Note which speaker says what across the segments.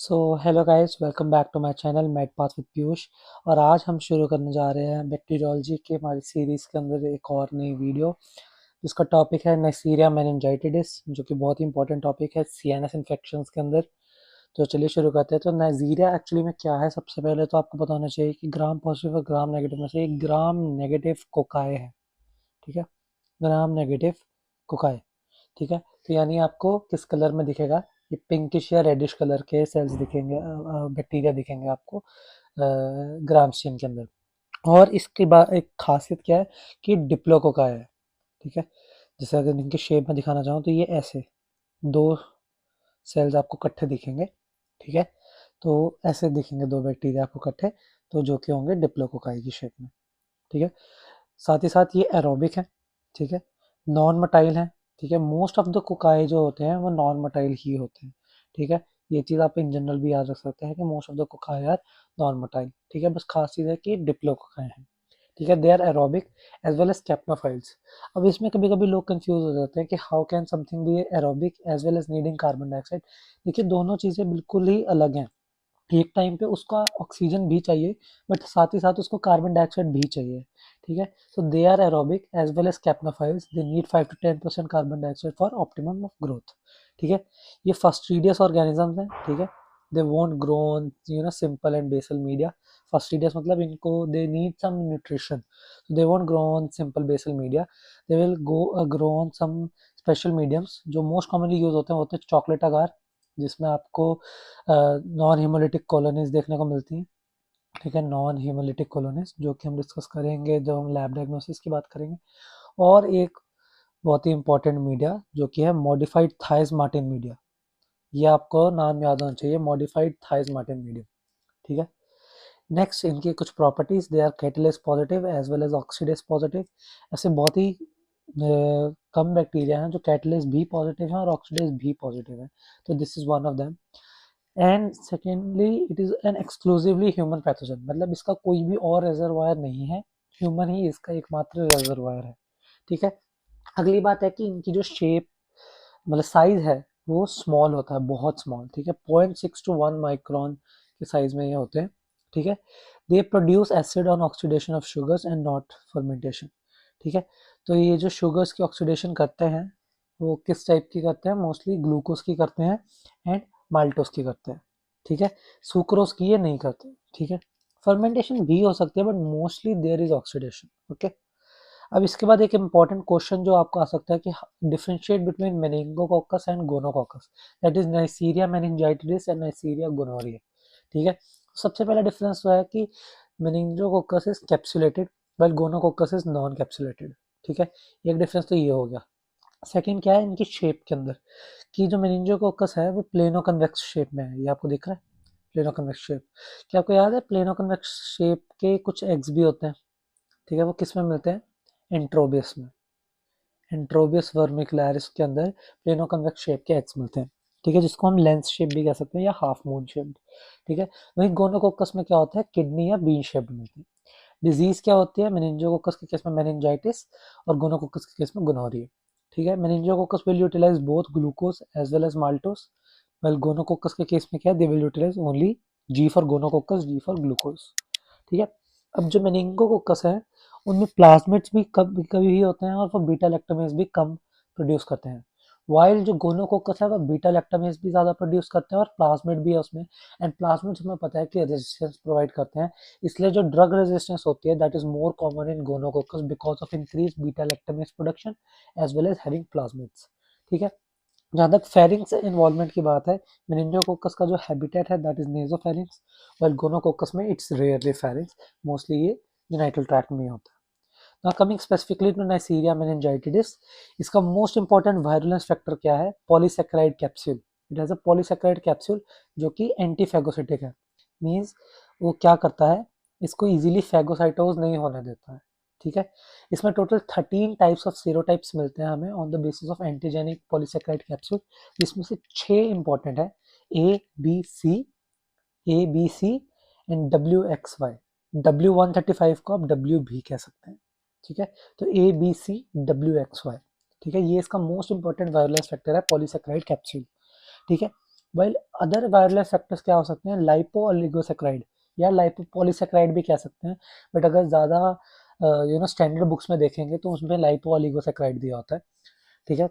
Speaker 1: So hello guys, welcome back to my channel Med Path with Piyush. और आज हम शुरू करने जा रहे हैं बैक्टीरियोलॉजी के हमारी सीरीज़ के अंदर एक और नई वीडियो, जिसका टॉपिक है नाइसीरिया मेनिंजाइटिस, जो कि बहुत ही इंपॉर्टेंट टॉपिक है सीएनएस इन्फेक्शंस के अंदर। तो चलिए शुरू करते हैं। तो नाइजीरिया एक्चुअली में क्या है, सबसे पहले तो आपको पता होना चाहिए कि ग्राम पॉजिटिव और ग्राम नेगेटिव में से एक ग्राम नेगेटिव कोकाए है। ठीक है, ग्राम नेगेटिव कोकाए। ठीक है, तो यानी आपको किस कलर में दिखेगा, ये पिंकिश या रेडिश कलर के सेल्स दिखेंगे, बैक्टीरिया दिखेंगे आपको ग्राम स्टेन के अंदर। और इसके बाद एक खासियत क्या है कि डिप्लोकोका है। ठीक है, जैसे अगर इनके शेप में दिखाना चाहूँ तो ये ऐसे दो सेल्स आपको इकट्ठे दिखेंगे। ठीक है, तो ऐसे दिखेंगे दो बैक्टीरिया आपको इकट्ठे, तो जो कि होंगे डिप्लोकोकाई की शेप में। ठीक है, साथ ही साथ ये एरोबिक है। ठीक है, नॉन मटाइल है। ठीक है, मोस्ट ऑफ द कोकाई जो होते हैं वो नॉन मटाइल ही होते हैं। ठीक है, ये चीज़ आप इन जनरल भी याद रख सकते हैं कि most of the cocci are non motile. ठीक है, बस खास चीज़ है कि डिप्लो कोकाई है। ठीक है, they are aerobic as well as capnophiles. अब इसमें कभी कभी लोग कंफ्यूज हो जाते हैं कि how can something be aerobic as well as needing carbon dioxide. देखिए, दोनों चीज़ें बिल्कुल ही अलग हैं। एक टाइम पे उसका ऑक्सीजन भी चाहिए, बट साथ ही साथ उसको कार्बन डाइऑक्साइड भी चाहिए। ठीक है, so they are aerobic as well as capnophiles, they need 5 to 10% carbon dioxide for optimum of growth. ठीक है, ये फस्टिडियस ऑर्गेनिजम्स हैं। ठीक है, they won't grow on simple and basal media. Fastidious मतलब इनको they need some nutrition, so they won't grow on simple basal media, they will grow on some special mediums। जो most commonly use होते हैं वो होते हैं chocolate अगार, जिसमें आपको नॉन हीमोलिटिक कॉलोनीज देखने को मिलती हैं। ठीक है, नॉन हीमोलिटिक कॉलोनीज जो कि हम डिस्कस करेंगे जब हम लैब डायग्नोसिस की बात करेंगे। और एक बहुत ही इंपॉर्टेंट मीडिया जो कि है मॉडिफाइड थाइज मार्टिन मीडिया। ये आपको नाम याद होना चाहिए, मॉडिफाइड थाइज मार्टिन मीडिया। ठीक है, नेक्स्ट इनकी कुछ properties, they are catalase positive as well as oxidase positive. ऐसे बहुत ही कम बैक्टीरिया हैं जो कैटालेस भी पॉजिटिव हैं और ऑक्सीडेस भी पॉजिटिव हैं, तो this is one of them. And secondly it is an exclusively human pathogen, मतलब इसका कोई भी और रिजर्वायर नहीं है, ह्यूमन ही इसका एकमात्र रिजर्वायर है। ठीक है, अगली बात है कि इनकी जो शेप मतलब साइज है वो स्मॉल होता है, बहुत स्मॉल। ठीक है, 0.6 to 1 माइक्रोन के साइज में ये होते हैं। ठीक है, they produce acid on oxidation of sugars and not fermentation. ठीक है, तो ये जो शुगर्स की ऑक्सीडेशन करते हैं वो किस टाइप की करते हैं, मोस्टली ग्लूकोज की करते हैं एंड माल्टोस की करते हैं। ठीक है, सुक्रोज की ये नहीं करते। ठीक है, फर्मेंटेशन भी हो सकती है but mostly there is oxidation. Okay, अब इसके बाद एक इम्पॉर्टेंट क्वेश्चन जो आपको आ सकता है कि differentiate between meningococcus and gonococcus, that is Neisseria meningitis and Neisseria gonorrhoea. ठीक है, सबसे पहला डिफरेंस तो है कि meningococcus is capsulated while gonococcus is non capsulated. ठीक है, एक डिफरेंस तो ये हो गया। सेकंड क्या है इनकी शेप के अंदर, कि जो मेनिंगोकोकस है वो प्लेनो कन्वेक्स शेप में है, ये आपको दिख रहा है, प्लेनो कन्वेक्स शेप। क्या आपको याद है प्लेनो कन्वेक्स शेप के कुछ एग्स भी होते हैं? ठीक है, वो किस में मिलते हैं? एंट्रोबियस में। एंट्रोबियस वर्मिकुलरिस के अंदर प्लेनो कन्वेक्स शेप के एग्स मिलते हैं। ठीक है, जिसको हम लेंस शेप भी कह सकते हैं या हाफ मून शेप। ठीक है, वहीं गोनोकोकस में क्या होता है, किडनी या बीन शेप मिलती है। डिजीज क्या होती है, मेनिंजोकोकस के केस में मेनिंजाइटिस और गोनोकोकस के केस में गोनोरिया। ठीक है, meningococcus will utilize both glucose as well as maltose, while gonococcus के केस में क्या है, they will utilize only G for gonococcus, G for glucose. ठीक है, अब जो मेनिंगोकोकस है उनमें प्लाज्मिड्स भी कभी कभी ही होते हैं और वो बीटा लैक्टामेज भी कम प्रोड्यूस करते हैं। वाइल जो गोनोकोकस है वो बीटा लैक्टामेज भी ज़्यादा प्रोड्यूस करते हैं और प्लाज्मिड भी है उसमें। एंड प्लाज्मिड्स हमें पता है कि रेजिस्टेंस प्रोवाइड करते हैं, इसलिए जो ड्रग रेजिस्टेंस होती है that is more common in gonococcus because of increase beta lactamase production as well as having plasmids. ठीक है, जहाँ तक फेरिंग्स इन्वॉल्वमेंट की बात है, मेनिंजोकोकस का जो हैबिटेट है that is nasopharynx, well gonococcus में इट्स रेयरली फेरिंग्स, मोस्टली ये जेनाइटल ट्रैक्ट में ही होता है। Now coming specifically to Neisseria meningitidis, इसका मोस्ट इंपॉर्टेंट वायरुलेंस फैक्टर क्या है? Polysaccharide capsule. It has a polysaccharide capsule जो कि एंटीफेगोसिटिक है, मींस वो क्या करता है, इसको इजीली फेगोसाइटोज नहीं होने देता है। ठीक है, इसमें टोटल 13 टाइप्स ऑफ सीरोटाइप्स मिलते हैं हमें on the basis of antigenic polysaccharide capsule, जिसमें से 6 इंपॉर्टेंट है, A B C, A B C and W X Y. W135 को आप डब्ल्यू भी कह सकते हैं। ठीक है, तो A B C W X Y. ठीक है, ये इसका मोस्ट इंपॉर्टेंट वायरलेस फैक्टर है पॉलीसेकेराइड कैप्सूल। ठीक है, वाइल अदर वायरलेस फैक्टर्स क्या हो सकते हैं, लाइपो ओलिगोसेक्राइड या लाइपोपॉलीसेक्राइड भी कह सकते हैं, बट अगर ज़्यादा स्टैंडर्ड बुक्स में देखेंगे तो उसमें लाइपो ओलिगोसेक्राइड दिया होता है, ठीक है।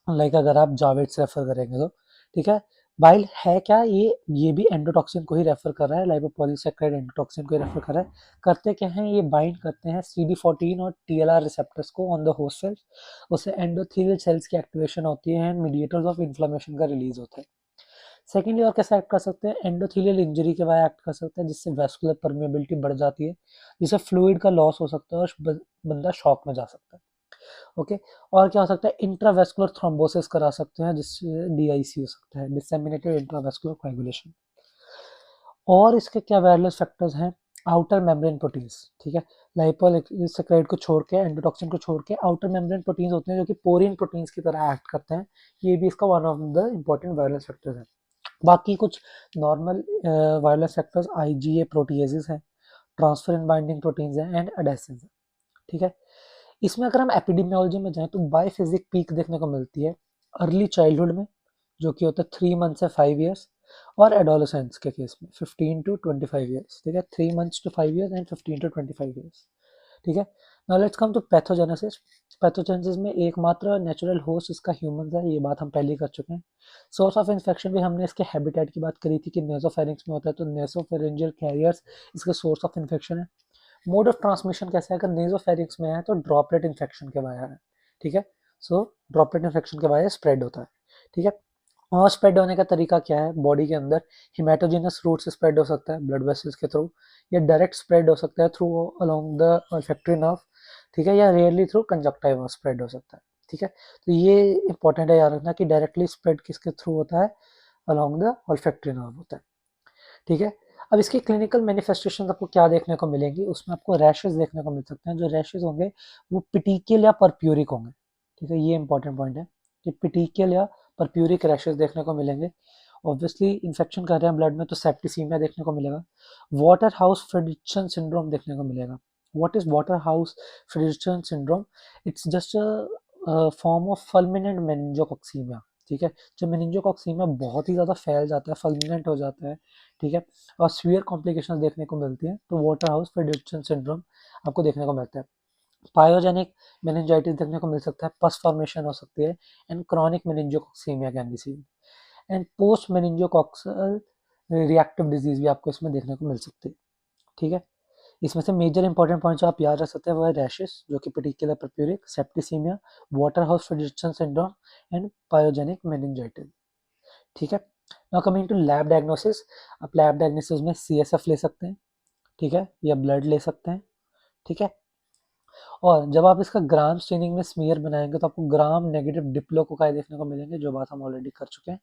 Speaker 1: लाइक अगर आप जावेद से रेफर करेंगे तो, ठीक है। बाइल है क्या, ये भी एंडोटॉक्सिन को ही रेफर कर रहा है, लाइपोपॉलीसेक्राइड एंडोटॉक्सिन को ही रेफर कर रहा है। करते क्या है, ये बाइंड करते हैं CD14 और TLR रिसेप्टर्स को ऑन द होस्ट सेल्स, उससे एंडोथेलियल सेल्स की एक्टिवेशन होती है एंड मीडिएटर्स ऑफ इन्फ्लेमेशन का रिलीज होता है। सेकेंडली और कैसे एक्ट कर सकते हैं, एंडोथेलियल इंजरी के बाद एक्ट कर सकते हैं, जिससे वेस्कुलर परमेबिलिटी बढ़ जाती है, जिससे फ्लूइड का लॉस हो सकता है और बंदा शॉक में जा सकता है, ओके। और क्या हो सकता है, इंट्रावेस्कुलर थ्रोम्बोसिस करा सकते हैं, जिससे DIC हो सकता है, डिसेमिनेटेड इंट्रावेस्कुलर कोएगुलेशन। और इसके क्या वायरलेस फैक्टर्स हैं, आउटर मेम्ब्रेन प्रोटीन्स, ठीक है। लाइपोसेक्राइड को छोड़ के, एंडोटॉक्सिन को छोड़ के आउटर मेम्ब्रेन प्रोटीन्स होते हैं जो कि पोरिन प्रोटीन्स की तरह एक्ट करते हैं, ये भी इसका one of the important wireless factors है। बाकी कुछ normal wireless factors IgA proteases हैं, ट्रांसफरेंट बाइंडिंग प्रोटीन्स हैं एंड एडेसिन्स हैं, ठीक है। इसमें अगर हम एपिडेमियोलॉजी में जाएं तो बायफिजिक पीक देखने को मिलती है अर्ली चाइल्डहुड में, जो कि होता है 3 मंथ से 5 ईयर्स, और एडोलेसेंस के केस में 15 to 25 ईयर्स, ठीक है। 3 months to 5 years and 15 to 25 years, ठीक है। Now let's come to pathogenesis. Pathogenesis में एकमात्र नेचुरल होस्ट इसका ह्यूमंस है, ये बात हम पहले ही कर चुके हैं। सोर्स ऑफ इन्फेक्शन भी हमने इसके हैबिटेट की बात करी थी कि नेसोफेरिंक्स में होता है, तो नेसोफेरिंजियल कैरियर्स इसका सोर्स ऑफ इन्फेक्शन है। मोड ऑफ ट्रांसमिशन कैसा है, अगर नेजोफेरिंक्स में है तो ड्रॉपलेट इन्फेक्शन के वाया है, ठीक है। सो ड्रॉपलेट इन्फेक्शन के वाया स्प्रेड होता है, ठीक है। और स्प्रेड होने का तरीका क्या है, बॉडी के अंदर हिमेटोजिनस रूट से स्प्रेड हो सकता है ब्लड वेसल्स के थ्रू, या डायरेक्ट स्प्रेड हो सकता है through along the olfactory nerve, ठीक है, या रेयरली थ्रू कंजक्टिवा स्प्रेड हो सकता है, ठीक है। तो ये इंपॉर्टेंट है याद रखना कि डायरेक्टली स्प्रेड किसके थ्रू होता है, अलोंग द ऑल्फैक्टरी नर्व होता है, ठीक है। अब इसकी क्लिनिकल मैनिफेस्टेशन आपको क्या देखने को मिलेंगी, उसमें आपको रैशेस देखने को मिल सकते हैं, जो रैशेस होंगे वो पिटिकल या परप्यूरिक होंगे, ठीक है। ये इंपॉर्टेंट पॉइंट है कि पिटिकल या परप्यूरिक रैशेस देखने को मिलेंगे। ऑब्वियसली इन्फेक्शन कर रहे हैं ब्लड में तो सेप्टिसीमिया देखने को मिलेगा। वाटर हाउस फ्रिडिक्सन सिंड्रोम देखने को मिलेगा। What is Waterhouse Friderichsen syndrome, it's just a form of fulminant meningococcaemia, ठीक है। जो मेनिंजोकॉक्सीमिया बहुत ही ज़्यादा फैल जाता है, फल्मिनेंट हो जाता है, ठीक है, और सीवियर कॉम्प्लिकेशंस देखने को मिलती हैं, तो वाटर हाउस फ्रिडिक्सन सिंड्रोम आपको देखने को मिलता है। पायोजेनिक मेनिंजाइटिस देखने को मिल सकता है, पस फॉर्मेशन हो सकती है, and chronic meningococcaemia can be seen, and post meningococcal reactive disease भी आपको इसमें देखने को मिल सकती है, ठीक है। इसमें से मेजर इंपॉर्टेंट पॉइंट्स आप याद रख सकते हैं, वो है रैशेस जो कि particular purpuric, septicaemia, Waterhouse Friderichsen syndrome and pyogenic meningitis, ठीक है। Now coming to lab diagnosis, आप लैब डायग्नोसिस में CSF ले सकते हैं, ठीक है, या ब्लड ले सकते हैं, ठीक है। और जब आप इसका ग्राम स्टेनिंग में स्मीयर बनाएंगे तो आपको ग्राम नेगेटिव डिप्लोकोकाई देखने को मिलेंगे, जो बात हम ऑलरेडी कर चुके हैं,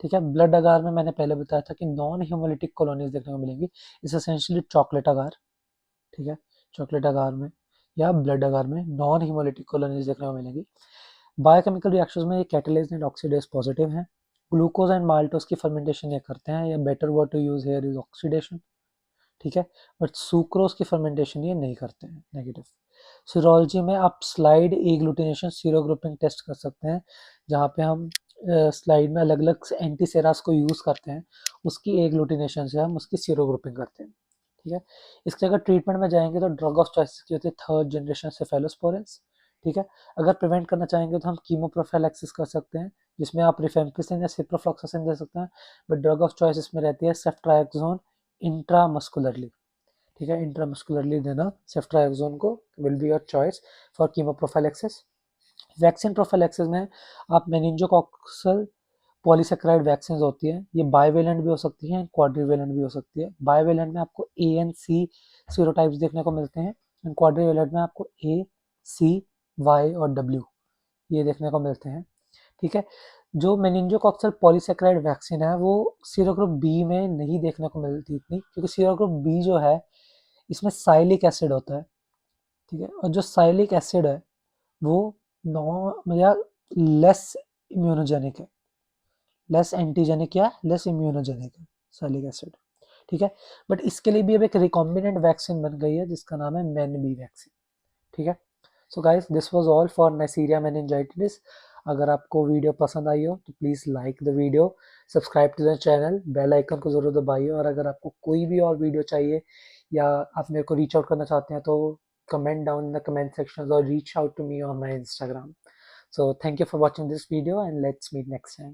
Speaker 1: ठीक है। ब्लड अगार में मैंने पहले बताया था कि नॉन ह्यूमोलिटिक कॉलोनीज देखने को मिलेंगी, इस एसेंशियली चॉकलेट अगार, ठीक है, चॉकलेट अगार में या ब्लड अगार में नॉन हीमोलिटिक कॉलोनीज देखने को मिलेंगी। बायोकेमिकल रिएक्शंस में ये कैटलेज एंड ऑक्सीडेज पॉजिटिव हैं। ग्लूकोज एंड माल्टोज की फर्मेंटेशन ये करते हैं, या better word to use here is oxidation, ठीक है। बट सुक्रोज की फर्मेंटेशन ये नहीं करते हैं, नेगेटिव। सीरोलॉजी में आप स्लाइड एग्लूटिनेशन सीरोग्रुपिंग टेस्ट कर सकते हैं, जहाँ पे हम स्लाइड में अलग अलग एंटी सेरास को यूज़ करते हैं, उसकी एग्लूटिनेशन से हम उसकी सीरोग्रुपिंग करते हैं, ठीक है। इसके अगर ट्रीटमेंट में जाएंगे तो ड्रग ऑफ चॉइस की होती है 3rd जनरेशन सेफेलोस्पोरेंस, ठीक है। अगर प्रिवेंट करना चाहेंगे तो हम कीमोप्रोफाइलैक्सिस कर सकते हैं, जिसमें आप रिफेम्पिसिन या सिप्रोफ्लॉक्सासिन दे सकते हैं, बट ड्रग ऑफ चॉइस इसमें रहती है सेफ्ट्राइक्सोन इंट्रामस्कुलरली, ठीक है। इंट्रामस्कुलरली देना सेफ्ट्राइक्सोन को will be your choice for कीमोप्रोफाइलैक्सिस। Vaccine prophylaxis में आप मेनिंजोकॉकल पॉलीसेक्राइड वैक्सीन होती है, ये बाइवेलेंट भी हो सकती है, क्वाड्रीवेलेंट भी हो सकती है। बाइवेलेंट में आपको ANC सीरोटाइप्स देखने को मिलते हैं, एंड क्वाड्रीवेलेंट में आपको A, C, Y और W ये देखने को मिलते हैं, ठीक है। जो मेनिंजोकॉकल पॉलीसेक्राइड वैक्सीन है वो सीरोग्रुप बी में नहीं देखने को मिलती इतनी, क्योंकि सीरोग्रुप बी जो है इसमें साइलिक एसिड होता है, ठीक है। और जो साइलिक एसिड है वो नॉन या लेस इम्यूनोजेनिक है, लेस एंटीजेनिक या लेस इम्यूनोजेनिक है साइलिक एसिड, ठीक है। बट इसके लिए भी अब एक रिकॉम्बिनेंट वैक्सीन बन गई है जिसका नाम है मैन बी वैक्सीन, ठीक है। So guys this was all for Neisseria meningitis. अगर आपको वीडियो पसंद आई हो तो please like the video, subscribe to the channel, bell icon को ज़रूर दबाइए। और अगर आपको कोई भी और वीडियो चाहिए या आप मेरे को रीच आउट करना चाहते हैं तो comment down in the comment section और reach out to me on my Instagram. So thank you for watching this video and let's meet next time.